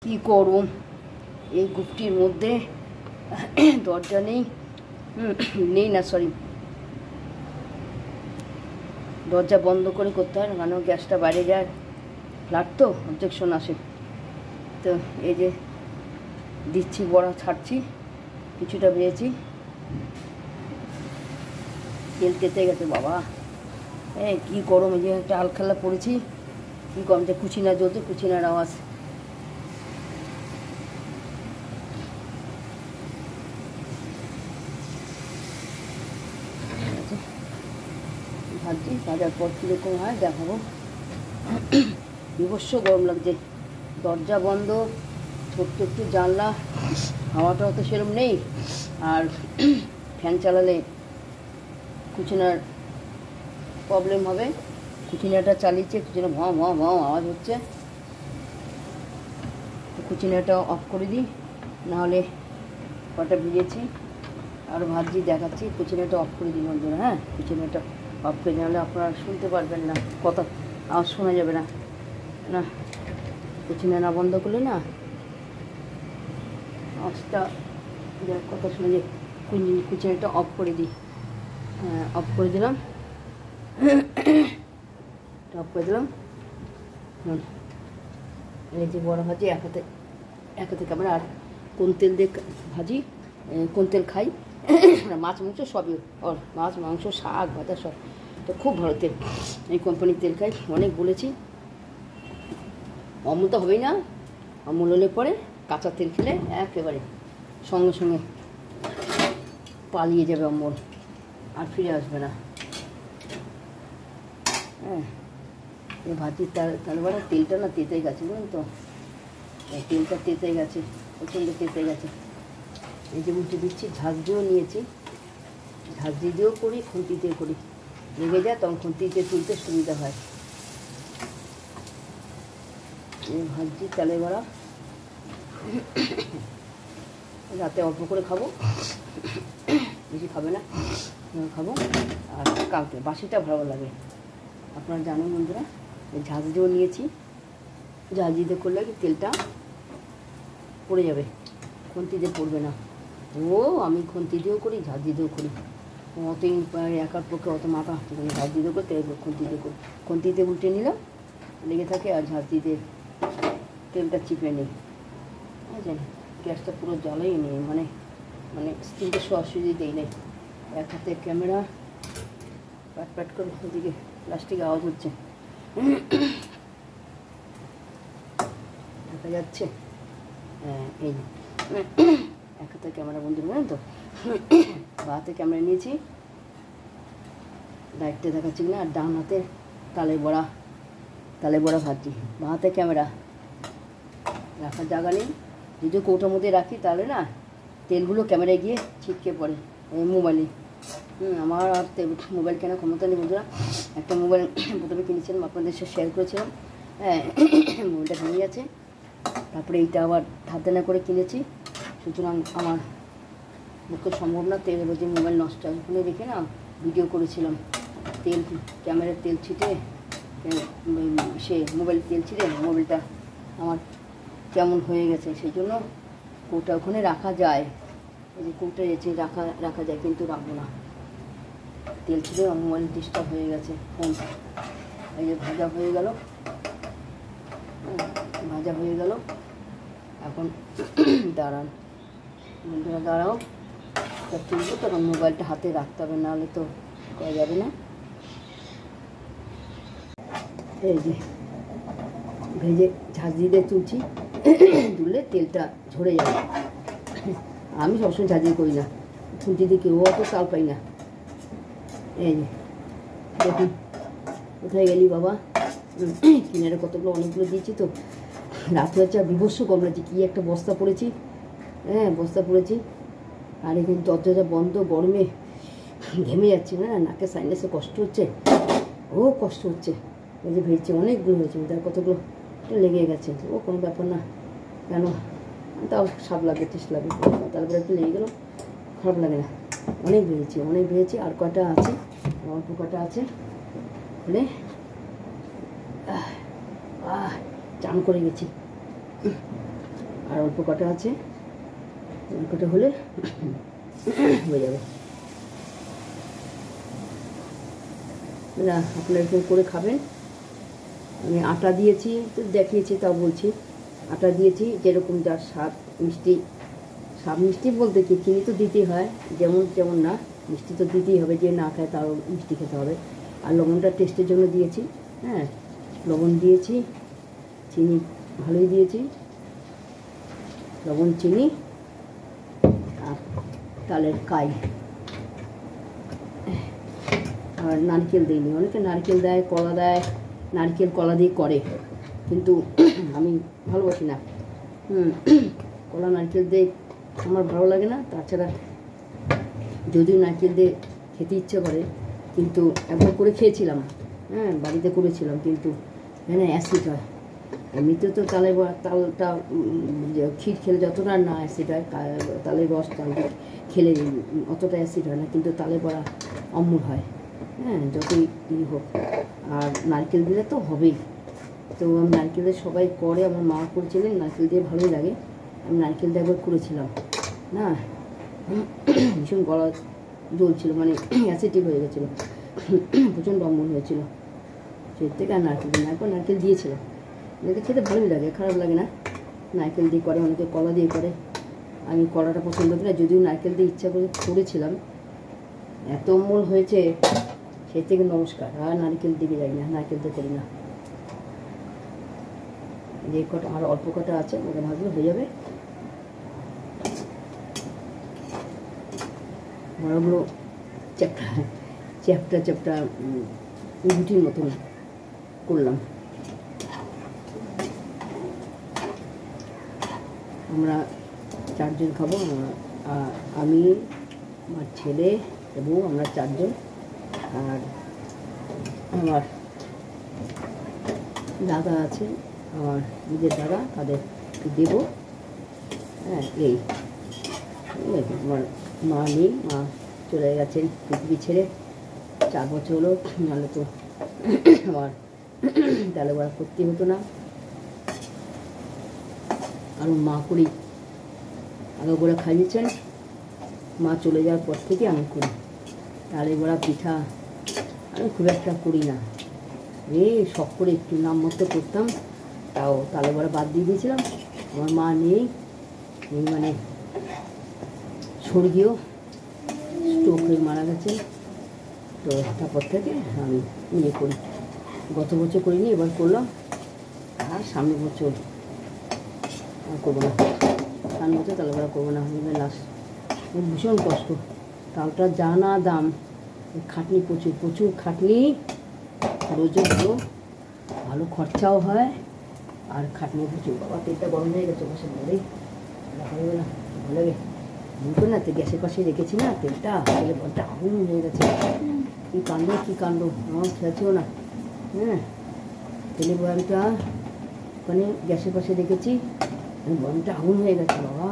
কি করুম এই গুপটির মধ্যে দরজা নেই নেই না সরি দরজা বন্ধ করে করতে হয়, কারণ গ্যাসটা বাইরে যায়, ফ্ল্যাট তো অবজেকশন আসে। তো এই যে দিচ্ছি, বড়া ছাড়ছি, কিছুটা বেরিয়েছি, তেল তেতে গেছে বাবা। কী গরম, এই যে একটা আলখাল্লা পড়েছি, কী গরম, যে কুচিনা জ্বলছে, কুচিনার আওয়াজ। ভাবছি ভাজার পর কীরকম হয় দেখাবো। বিভৎস গরম লাগছে, দরজা বন্ধ, ছোট্ট একটু জানলা, হাওয়াটা তো সেরকম নেই, আর ফ্যান চালালে কুচিনার প্রবলেম হবে। কুচিনাটা চালিয়েছে, কুচিনা ভাঁ ভাঁ ভাঁ আওয়াজ হচ্ছে, কুচিনাটা অফ করে দিই, নাহলে কটা ভিজেছি আর ভাবছি দেখাচ্ছি। কুচিনাটা অফ করে দিই বন্ধুরা, হ্যাঁ কুচিনাটা অফ করে, নাহলে আপনারা শুনতে পারবেন না, কথা আওয়াজ শোনা যাবে না। না কুচিনা না বন্ধ করলে না আওয়াজটা কথা শুনে, যে কুচিনাটা অফ করে দিই। হ্যাঁ অফ করে দিলাম, অফ করে দিলাম। এই যে বড় ভাজি এক হাতে ক্যামেরা, আর কোন তেল দিয়ে ভাজি, কোন তেল খাই, মাছ মাংস সবই, মাছ মাংস শাক ভাজা সব, তো খুব ভালো তেল, এই কোম্পানির তেল খাই, অনেক বলেছি। অমূল তো হবেই না, অমূল হলে পরে কাঁচা তেল খেলে একেবারে সঙ্গে সঙ্গে পালিয়ে যাবে অমূল, আর ফিরে আসবে না। হ্যাঁ ভাজির তাহলে বড় তেলটা না তেতে গেছে, বুঝলেন তো, তেলটা তেতে গেছে, প্রচণ্ড তেতে গেছে। এই যে উল্টে দিচ্ছি, ঝাঁজ দিয়েও নিয়েছি, ঝাঁজ দিয়েও করি, খুন্তি দিয়ে করি, লেগে যায় তখন খুন্তিতে তুলতে সুবিধা হয়। এই ভাজি তেলে বড়া, রাতে অল্প করে খাবো, বেশি খাবে না, খাবো। আর কালকে বাসিটা ভালো লাগে, আপনারা জানেন বন্ধুরা। ঝাঁজ দিয়েও নিয়েছি, ঝাঁজ দিয়ে করলে কি তেলটা পড়ে যাবে, খুন্তি দিয়ে পড়বে না। আমি খুন্তি দিয়েও করি, ঝাঁজ দিয়েও করি, অতই একার পক্ষে অত মাথা হাঁটতে করি, ঝাঁজ দিয়েও করতে খুন্তি দিয়ে করি, খুন্তিতে উল্টে নিলাম লেগে থাকে, আর ঝাঁজ দিয়ে তেলটা চিপে নিই। বুঝলেন, গ্যাসটা পুরো জ্বালাই নেই, মানে স্টিমটা সরাসরি দেই নেই। এক হাতে ক্যামেরা, প্যাট প্যাট করে ওদিকে প্লাস্টিক আওয়াজ হচ্ছে, দেখা যাচ্ছে। এই এক হাতে ক্যামেরা বন্ধু, জানেন তো, বা হাতে ক্যামেরা নিয়েছি, লাইটটা দেখাচ্ছি না, আর ডান হাতে তালে বড়া ভাজি, বা হাতে ক্যামেরা, রাখার জায়গা নেই। যদি কৌটার মধ্যে রাখি তাহলে না তেলগুলো ক্যামেরায় গিয়ে ছিটকে পড়ে মোবাইলে। আমার আর মোবাইল কেনার ক্ষমতা নেই বন্ধুরা। একটা মোবাইল প্রথমে কিনেছিলাম, আপনাদের সাথে শেয়ার করেছিলাম, হ্যাঁ মোবাইলটা ভেঙে গেছে, তারপরে এইটা আবার ধার দেনা করে কিনেছি, সুতরাং আমার পক্ষে সম্ভব না তেল, যে মোবাইল নষ্ট হয়। ওখানে রেখে না ভিডিও করেছিলাম, তেল ক্যামেরার তেল ছিটে, সে মোবাইল তেল ছিটে মোবাইলটা আমার কেমন হয়ে গেছে, সেই জন্য কৌটা ওখানে রাখা যায়, এই যে কৌটা এসে রাখা যায়, কিন্তু রাখবো না, তেল ছিটে মোবাইল ডিস্টার্ব হয়ে গেছে ফোন। এই যে ভাজা হয়ে গেল, এখন দাঁড়ান বন্ধুরা, দাঁড়াও, তা তুলবো, তখন মোবাইলটা হাতে রাখতে হবে, নাহলে তো করা যাবে না। এই যে ভেজে ঝাঁজ দিয়ে তুলছি, তুললে তেলটা ঝরে যাবে। আমি সবসময় ঝাঁজ দিয়ে করি না, খুঁটি দিয়ে কেউ অত চাল পাই না। এই যে দেখুন, কোথায় গেলি বাবা, কিনারে কতগুলো অনেকগুলো দিয়েছি তো, রাত্রে হচ্ছে আর বিভৎস গরম লাগছে, কী একটা বস্তা পড়েছি, হ্যাঁ বস্তা পড়েছি, আর এখানে দরজা বন্ধ, গরমে ঘেমে যাচ্ছে, না নাকে সাইনাসে কষ্ট হচ্ছে, কষ্ট হচ্ছে। এই যে ভেজছে অনেকগুলো হয়েছে, তার কতগুলো লেগে গেছে, কোনো ব্যাপার না, কেন তাও স্বাদ লাগে, টেস্ট লাগে, তারপরে একটু লেগে গেলো, খারাপ লাগে না। অনেক ভেজেছি, আর কটা আছে, অল্প কটা আছে, বলে চান করে গেছি, আর অল্প কটা আছে, অল্প কটা হলে হয়ে যাবে। না আপনারা এরকম করে খাবেন। আমি আটা দিয়েছি তো দেখিয়েছি, তাও বলছি আটা দিয়েছি যেরকম যার স্বাদ মিষ্টি, স্বাদ মিষ্টি বলতে কি চিনি তো দিতেই হয়, যেমন যেমন না মিষ্টি তো দিতেই হবে, যে না খায় তারও মিষ্টি খেতে হবে। আর লবণটা টেস্টের জন্য দিয়েছি, হ্যাঁ লবণ দিয়েছি, চিনি ভালোই দিয়েছি, লবণ চিনি আর তালের কাই। আর নারকেল দিইনি, অনেকে নারকেল দেয়, কলা দেয়, নারকেল কলা দিয়ে করে, কিন্তু আমি ভালোবাসি না। কলা নারকেল দিয়ে আমার ভালো লাগে না। তাছাড়া যদিও নারকেল দিয়ে খেতে ইচ্ছে করে, কিন্তু একবার করে খেয়েছিলাম, হ্যাঁ বাড়িতে করেছিলাম, কিন্তু হ্যাঁ অ্যাসিড হয়। এমনিতে তো তালটা ক্ষীর খেলে যতটা না অ্যাসিড হয়, তালের রস চাল খেলে অতটা অ্যাসিড হয় না, কিন্তু তালে বড়া অম্ল হয়, হ্যাঁ যতই হোক। আর নারকেল দিলে তো হবেই। তো আমি নারকেল দিয়ে সবাই করে, আমার মা করেছিলেন, নারকেল দিয়ে ভালোই লাগে। আমি নারকেল দিয়ে একবার করেছিলাম না, ভীষণ গলা জ্বলছিল, মানে অ্যাসিডিক হয়ে গেছিলো, প্রচণ্ড অম্ল হয়েছিল। সেই থেকে আর নারকেল দিই না, একবার নারকেল দিয়েছিলাম। অনেকে খেতে ভালোই লাগে, খারাপ লাগে না। নারকেল দিয়ে করে, অনেকে কলা দিয়ে করে। আমি কলাটা পছন্দ করি না, যদিও নারকেল দিয়ে ইচ্ছা করে করেছিলাম, এত অম্ল হয়েছে সেই থেকে নমস্কার, আর নারকেল দিকে যাই না, নারকেল দিয়ে করি না। যে কটা আর অল্প কটা আছে ওটা ভাজলে হয়ে যাবে। বড়গুলো চ্যাপটা চ্যাপটা চ্যাপটা রুটির মতন করলাম। আমরা 4 জন খাবো, আমি, আমার ছেলে এবং আমরা 4 জন। আর আমার দাদা আছে, আমার নিজের দাদা, তাদের দেবো, হ্যাঁ এই আমার মা নেই, মা চলে গেছেন পৃথিবী ছেড়ে, 4 বছর হলো। নাহলে তো আমার তালে বড়া করতে হতো না। আর মা করি, আগে করে খাইয়েছেন, মা চলে যাওয়ার পর থেকে আমি করি। তালে বড়া পিঠা আমি খুব একটা করি না, শখ করে একটু নাম মতো করতাম, তাও তালে বড়া বাদ দিয়ে দিয়েছিলাম। আমার মা নেই, মানে স্বর্গীয়, স্ট্রোক হয়ে মারা গেছে। তো তারপর থেকে আমি নিয়ে করি, গত বছর করিনি, এবার করলাম। আর সামনের বছর করবো না, সামনের বছর তালে বড়া করবো না, লাস্ট। ভীষণ কষ্ট, তালটা যা না দাম, খাটনি প্রচুর প্রচুর খাটনি, খরচও ভালো, ভালো খরচাও হয়, আর খাটনি প্রচুর। বাবা তেলটা গরম হয়ে গেছে, বসে বলেই রাখা যাবে না, ভালো লাগে বুঝতো না। তো গ্যাসের পাশে রেখেছি না তেলটা, তেলে বলটা আগুন হয়ে গেছে। কী কাণ্ড কী কাণ্ড, আমার খেয়েছেও না। হ্যাঁ তেলের বয়ামটা ওখানে গ্যাসের পাশে রেখেছি, বয়ামটা আগুন হয়ে গেছে। বাবা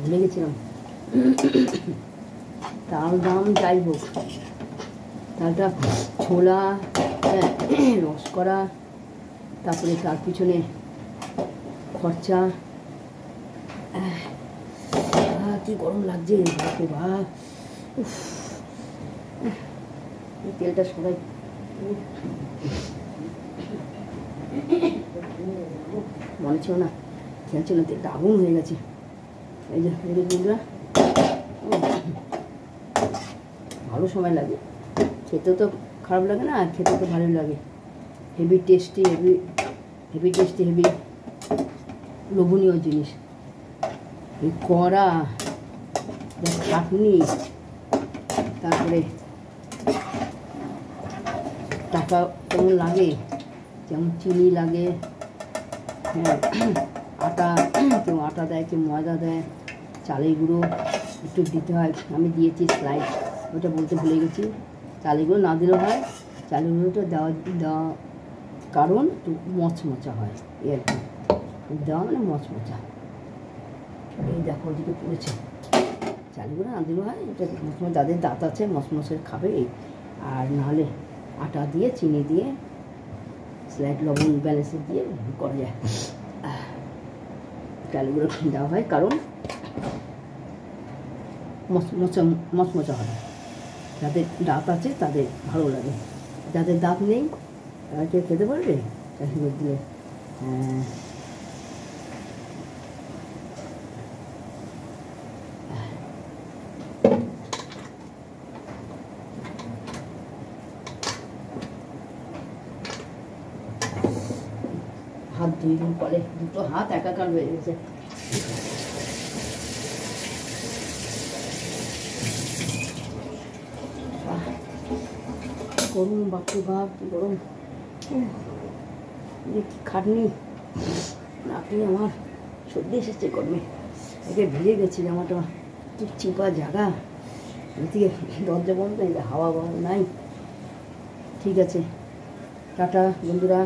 ভুলে গেছিলাম। তাল দাম যাই হোক, তালটা ছোলা, রস করা, তারপরে তার পিছনে খরচা, কি গরম লাগছে বাবা। এই তেলটা সবাই মনে ছিল না, খেয়াল ছিল না, তেলটা আগুন হয়ে গেছে। এই যে বন্ধুরা, ভালো সময় লাগে, খেতে তো খারাপ লাগে না, খেতে তো ভালোই লাগে। Heavy tasty, heavy tasty, heavy লোভনীয় জিনিস। এই কড়া, খাটনি, তারপরে টাকা কেমন লাগে, যেমন চিনি লাগে, হ্যাঁ আটা, কেউ আটা দেয়, কেউ ময়দা দেয়, চালের গুঁড়ো একটু দিতে হয়। আমি দিয়েছি স্লাইড, ওটা বলতে ভুলে গেছি। চালের গুঁড়ো না দিলেও হয়, চালের গুঁড়োটা দেওয়া কারণ একটু মচমচা হয়, এই আর কি, দেওয়া মানে মচমচা। এই দেখো ওদিকে পড়েছে, চালের গুঁড়ো না দিলেও হয়, এটা মচমচ, যাদের দাঁত আছে মচমচের খাবে। এই আর নাহলে আটা দিয়ে, চিনি দিয়ে, স্লাইড লবণ ব্যালেন্সে দিয়ে করা যায়। চালের গুঁড়ো দেওয়া হয়, কারণ মচমচা হবে। যাদের দাঁত আছে তাদের ভালো লাগে, যাদের দাঁত নেই তারা কেউ খেতে পারবে চালের গুঁড়ো দিলে। হাত ধুয়ে দিন পরে, দুটো হাত একাকার হয়ে গেছে। গরম, বাপরে বাপ গরম, কি খাটনি। নাকি আমার সর্দি এসেছে গরমে, একে ভিজে গেছি জামাটা, কি চিপা জায়গা, এদিকে দরজা বন্ধ, হাওয়া নাই। ঠিক আছে, টাটা বন্ধুরা,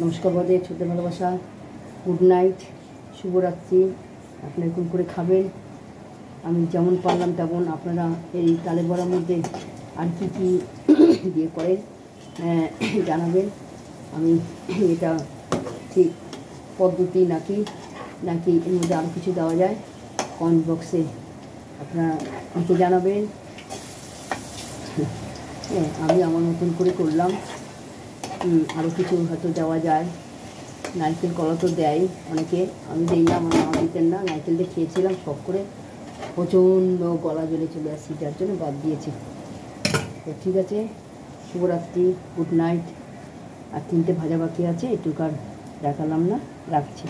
নমস্কার, বাদে ছোট ভালোবাসা, গুড নাইট, শুভরাত্রি। আপনারা এরকম করে খাবেন, আমি যেমন পারলাম তেমন। আপনারা এই তালের বড়ার মধ্যে আর কি কি দিয়ে করেন জানাবেন। আমি এটা ঠিক পদ্ধতি নাকি এর মধ্যে আরও কিছু দেওয়া যায়, কমেন্ট বক্সে আপনারা আমাকে জানাবেন। আমি আমার মতন করে করলাম, আরও কিছু হয়তো দেওয়া যায়। নারকেল কলা তো দেয় অনেকে, আমি দিই না, আমার মা দিতেন না। নারকেল দিয়ে খেয়েছিলাম, সব করে প্রচণ্ড গলা জ্বলে চলে আসছি, যার জন্য বাদ দিয়েছি। তো ঠিক আছে, শুভরাত্রি, গুড নাইট। আর 3টে ভাজা বাকি আছে, একটু আর দেখালাম না, রাখছি।